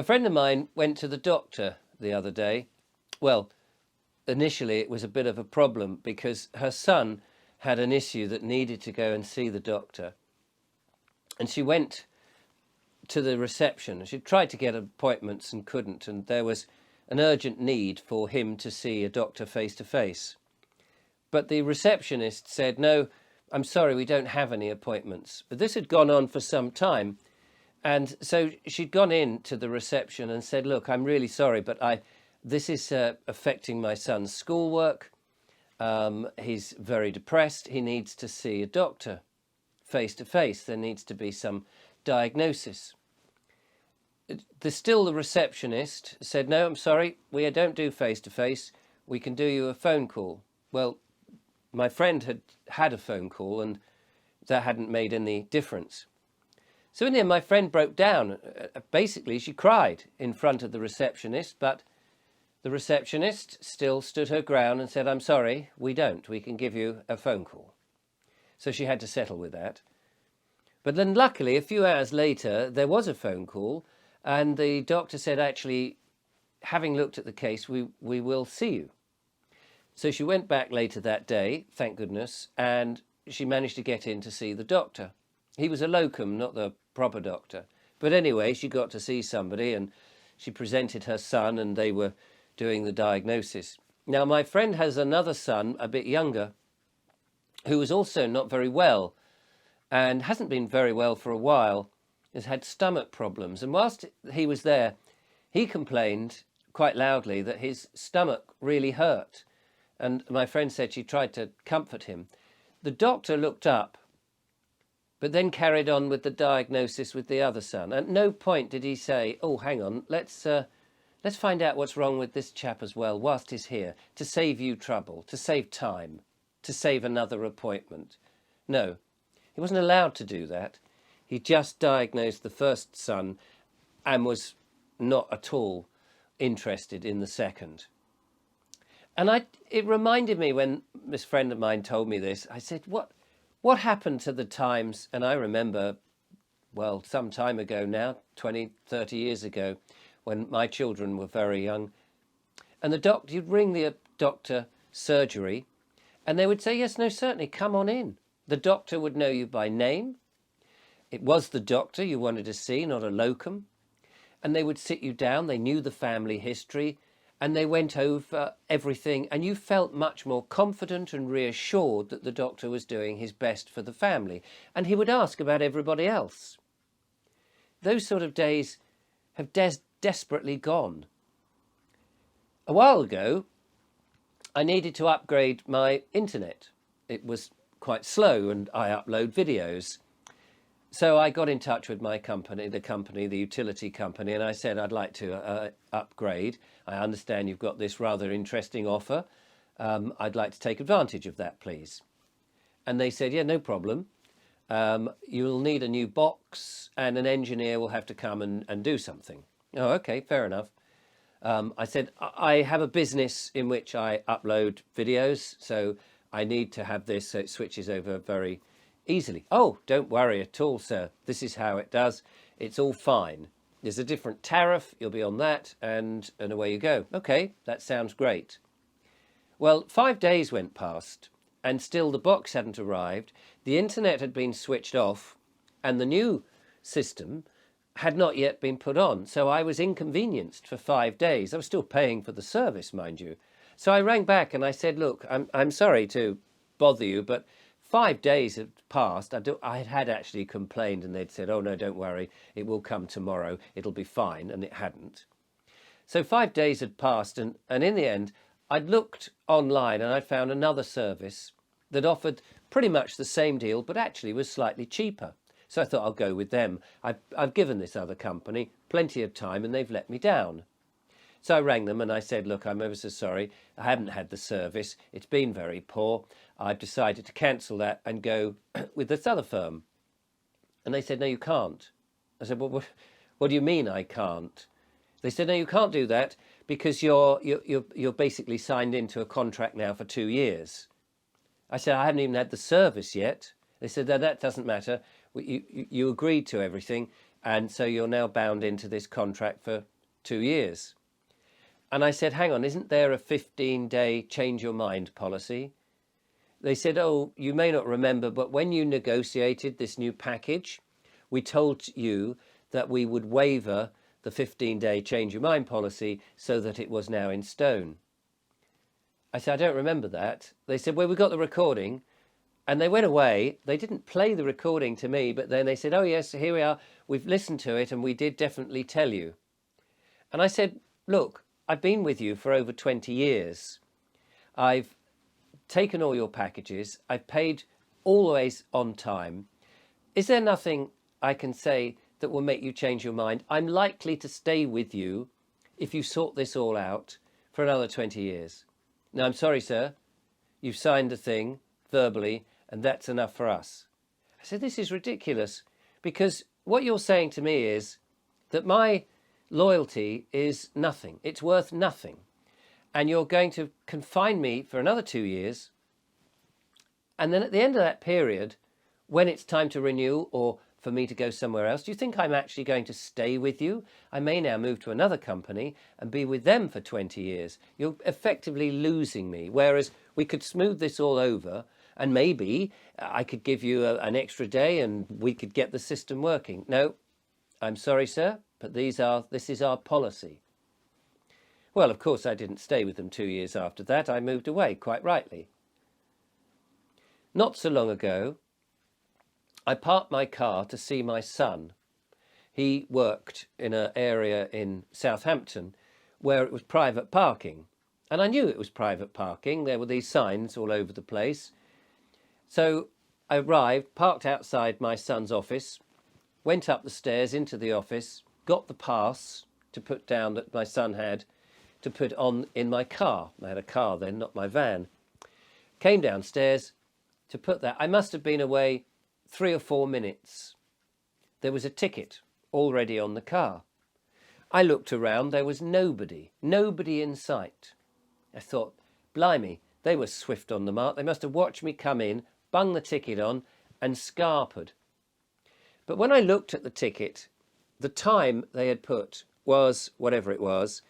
A friend of mine went to the doctor the other day. Well, initially it was a bit of a problem because her son had an issue that needed to go and see the doctor. And she went to the reception. She tried to get appointments and couldn't, and there was an urgent need for him to see a doctor face to face. But the receptionist said, "No, I'm sorry, we don't have any appointments." But this had gone on for some time. And so she'd gone in to the reception and said, "Look, I'm really sorry, but this is affecting my son's schoolwork. He's very depressed. He needs to see a doctor face to face. There needs to be some diagnosis." The receptionist said, "No, I'm sorry, we don't do face to face. We can do you a phone call." Well, my friend had had a phone call and that hadn't made any difference. So in the end, my friend broke down. Basically, she cried in front of the receptionist, but the receptionist still stood her ground and said, "I'm sorry, we don't. We can give you a phone call." So she had to settle with that. But then luckily, a few hours later, there was a phone call and the doctor said, "Actually, having looked at the case, we will see you." So she went back later that day, thank goodness, and she managed to get in to see the doctor. He was a locum, not the proper doctor. But anyway, she got to see somebody and she presented her son and they were doing the diagnosis. Now, my friend has another son, a bit younger, who was also not very well and hasn't been very well for a while, has had stomach problems. And whilst he was there, he complained quite loudly that his stomach really hurt. And my friend said she tried to comfort him. The doctor looked up, but then carried on with the diagnosis with the other son. At no point did he say, "Oh, hang on, let's find out what's wrong with this chap as well whilst he's here, to save you trouble, to save time, to save another appointment." No, he wasn't allowed to do that. He just diagnosed the first son and was not at all interested in the second. And it reminded me when this friend of mine told me this, I said, what happened to the times? And I remember, well, some time ago now, 20, 30 years ago, when my children were very young. And you'd ring the doctor surgery and they would say, "Yes, no, certainly, come on in." The doctor would know you by name. It was the doctor you wanted to see, not a locum. And they would sit you down. They knew the family history and they went over everything. And you felt much more confident and reassured that the doctor was doing his best for the family. And he would ask about everybody else. Those sort of days have desperately gone. A while ago, I needed to upgrade my internet. It was quite slow and I upload videos. So I got in touch with my company, the utility company, and I said, "I'd like to upgrade. I understand you've got this rather interesting offer. I'd like to take advantage of that, please." And they said, "Yeah, no problem. You'll need a new box and an engineer will have to come and do something." "Oh, okay, fair enough." I said, "I have a business in which I upload videos, so I need to have this so it switches over very easily." "Oh, don't worry at all, sir. This is how it does. It's all fine. There's a different tariff. You'll be on that and away you go." "Okay, that sounds great." Well, 5 days went past and still the box hadn't arrived. The internet had been switched off and the new system had not yet been put on. So I was inconvenienced for 5 days. I was still paying for the service, mind you. So I rang back and I said, "Look, I'm sorry to bother you, but 5 days had passed." I had actually complained and they'd said, "Oh, no, don't worry. It will come tomorrow. It'll be fine." And it hadn't. So 5 days had passed. And in the end, I'd looked online and I found another service that offered pretty much the same deal, but actually was slightly cheaper. So I thought, I'll go with them. I've given this other company plenty of time and they've let me down. So I rang them and I said, "Look, I'm ever so sorry. I haven't had the service. It's been very poor. I've decided to cancel that and go with this other firm." And they said, "No, you can't." I said, "Well, what do you mean I can't?" They said, "No, you can't do that because you're basically signed into a contract now for 2 years." I said, "I haven't even had the service yet." They said, "No, that doesn't matter. You agreed to everything. And so you're now bound into this contract for 2 years. And I said, hang on, isn't there a 15-day change your mind policy? They said, oh, you may not remember, but when you negotiated this new package, we told you that we would waiver the 15-day change your mind policy so that it was now in stone. I said, I don't remember that. They said, well, we got the recording. And they went away. They didn't play the recording to me, but then they said, oh, yes, here we are. We've listened to it and we did definitely tell you. And I said, look, I've been with you for over 20 years. I've taken all your packages. I've paid always on time. Is there nothing I can say that will make you change your mind? I'm likely to stay with you if you sort this all out for another 20 years. No, I'm sorry, sir. You've signed the thing verbally, and that's enough for us. I said, this is ridiculous, because what you're saying to me is that my loyalty is nothing. It's worth nothing. And you're going to confine me for another 2 years. And then at the end of that period, when it's time to renew or for me to go somewhere else, do you think I'm actually going to stay with you? I may now move to another company and be with them for 20 years. You're effectively losing me. Whereas we could smooth this all over, and maybe I could give you an extra day and we could get the system working. No, I'm sorry, sir, but this is our policy. Well, of course, I didn't stay with them 2 years after that. I moved away, quite rightly. Not so long ago, I parked my car to see my son. He worked in an area in Southampton where it was private parking. And I knew it was private parking. There were these signs all over the place. So I arrived, parked outside my son's office, went up the stairs into the office, got the pass to put down that my son had to put on in my car. I had a car then, not my van. Came downstairs to put that. I must have been away 3 or 4 minutes. There was a ticket already on the car. I looked around, there was nobody in sight. I thought, blimey, they were swift on the mark. They must have watched me come in, bung the ticket on and scarpered. But when I looked at the ticket, the time they had put was, whatever it was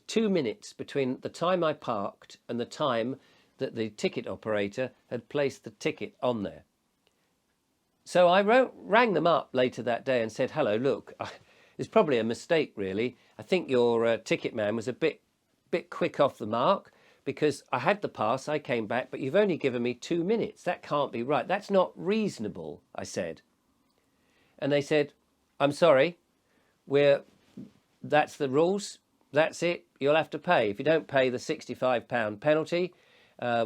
2 minutes between the time I parked and the time that the ticket operator had placed the ticket on there. So I rang them up later that day and said, hello, look, it's probably a mistake, really. I think your ticket man was a bit quick off the mark, because I had the pass, I came back, but you've only given me 2 minutes. That can't be right. That's not reasonable, I said. And they said, I'm sorry, that's the rules. That's it. You'll have to pay. If you don't pay the £65 penalty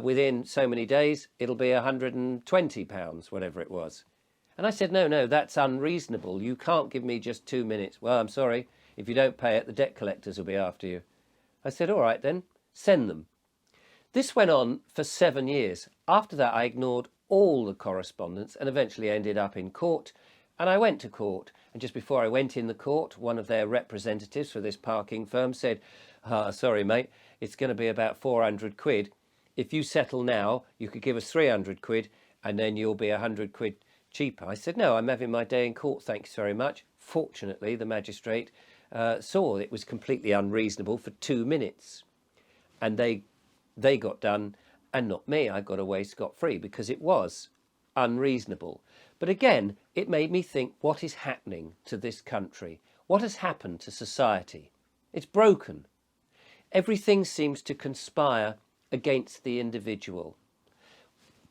within so many days, it'll be £120, whatever it was. And I said, no, that's unreasonable. You can't give me just 2 minutes. Well, I'm sorry. If you don't pay it, the debt collectors will be after you. I said, all right then, send them. This went on for 7 years. After that, I ignored all the correspondence and eventually ended up in court. And I went to court. And just before I went in the court, one of their representatives for this parking firm said, sorry, mate, it's going to be about 400 quid. If you settle now, you could give us 300 quid and then you'll be 100 quid cheaper. I said, no, I'm having my day in court, thanks very much. Fortunately, the magistrate saw it was completely unreasonable for 2 minutes. And they got done and not me. I got away scot-free because it was unreasonable. But again, it made me think, what is happening to this country? What has happened to society? It's broken. Everything seems to conspire against the individual.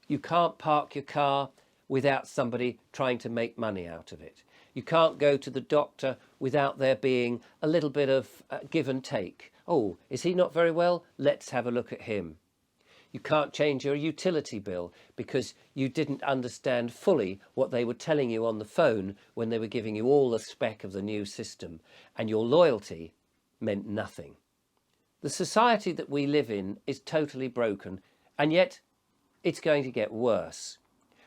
You can't park your car without somebody trying to make money out of it. You can't go to the doctor without there being a little bit of give and take. Oh, is he not very well? Let's have a look at him. You can't change your utility bill because you didn't understand fully what they were telling you on the phone when they were giving you all the spec of the new system, and your loyalty meant nothing. The society that we live in is totally broken, and yet it's going to get worse.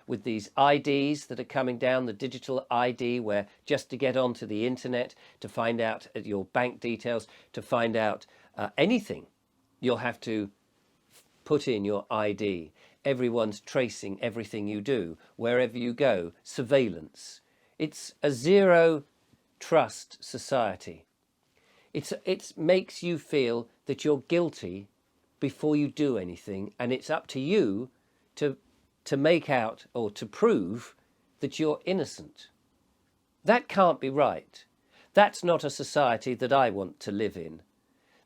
With these IDs that are coming down, the digital ID, where just to get onto the internet, to find out your bank details, to find out anything, you'll have to put in your ID. Everyone's tracing everything you do, wherever you go, surveillance. It's a zero trust society. It makes you feel that you're guilty before you do anything, and it's up to you to make out or to prove that you're innocent. That can't be right. That's not a society that I want to live in.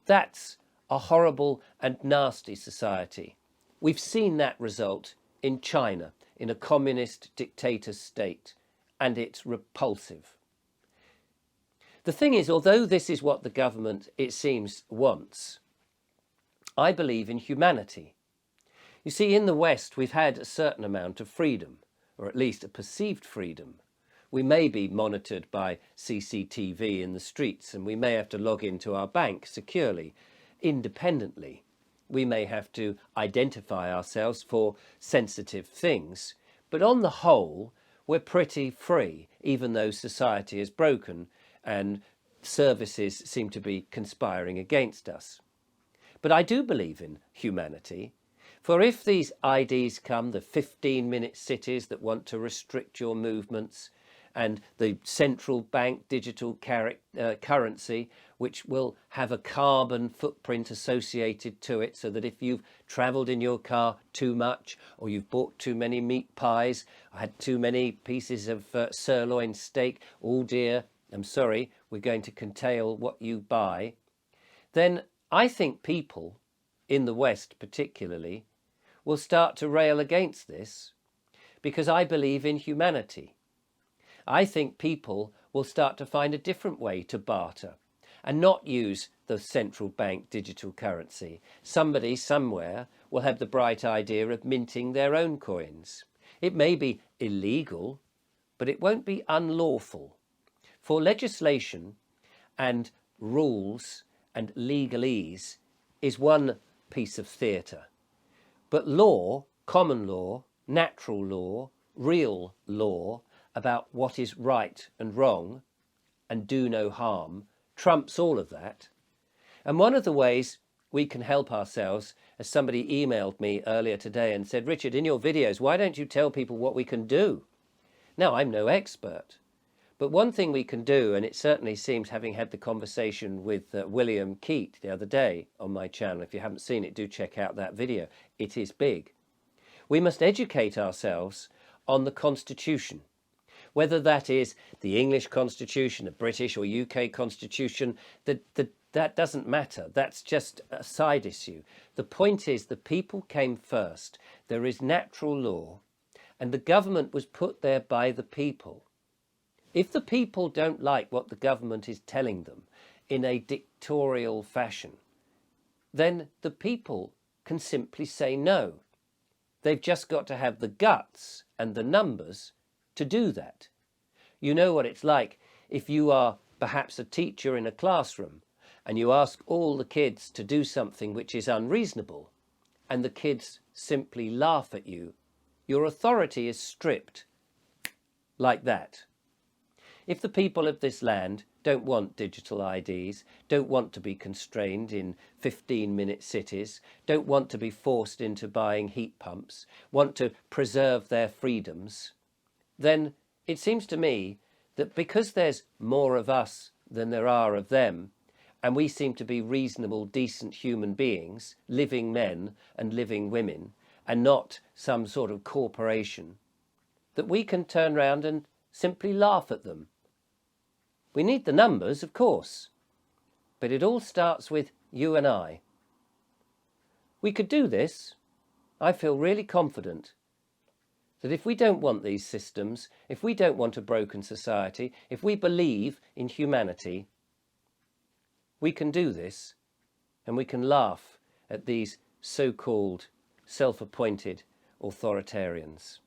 That's a horrible and nasty society. We've seen that result in China, in a communist dictator state, and it's repulsive. The thing is, although this is what the government, it seems, wants, I believe in humanity. You see, in the West, we've had a certain amount of freedom, or at least a perceived freedom. We may be monitored by CCTV in the streets, and we may have to log into our bank securely, independently. We may have to identify ourselves for sensitive things. But on the whole, we're pretty free, even though society is broken and services seem to be conspiring against us. But I do believe in humanity. For if these IDs come, the 15-minute cities that want to restrict your movements, and the central bank digital currency, which will have a carbon footprint associated to it, so that if you've travelled in your car too much, or you've bought too many meat pies, or had too many pieces of sirloin steak, oh dear, I'm sorry, we're going to curtail what you buy, then I think people, in the West particularly, will start to rail against this, because I believe in humanity. I think people will start to find a different way to barter and not use the central bank digital currency. Somebody somewhere will have the bright idea of minting their own coins. It may be illegal, but it won't be unlawful. For legislation and rules and legalese is one piece of theatre. But law, common law, natural law, real law, about what is right and wrong and do no harm, trumps all of that. And one of the ways we can help ourselves, as somebody emailed me earlier today and said, Richard, in your videos, why don't you tell people what we can do? Now, I'm no expert, but one thing we can do, and it certainly seems, having had the conversation with William Keat the other day on my channel, if you haven't seen it, do check out that video. It is big. We must educate ourselves on the Constitution. Whether that is the English Constitution, the British or UK Constitution, that doesn't matter. That's just a side issue. The point is the people came first. There is natural law, and the government was put there by the people. If the people don't like what the government is telling them in a dictatorial fashion, then the people can simply say no. They've just got to have the guts and the numbers to do that. You know what it's like if you are perhaps a teacher in a classroom and you ask all the kids to do something which is unreasonable and the kids simply laugh at you. Your authority is stripped like that. If the people of this land don't want digital IDs, don't want to be constrained in 15-minute cities, don't want to be forced into buying heat pumps, want to preserve their freedoms, then it seems to me that because there's more of us than there are of them, and we seem to be reasonable, decent human beings, living men and living women, and not some sort of corporation, that we can turn round and simply laugh at them. We need the numbers, of course, but it all starts with you and I. We could do this. I feel really confident that if we don't want these systems, if we don't want a broken society, if we believe in humanity, we can do this, and we can laugh at these so-called self-appointed authoritarians.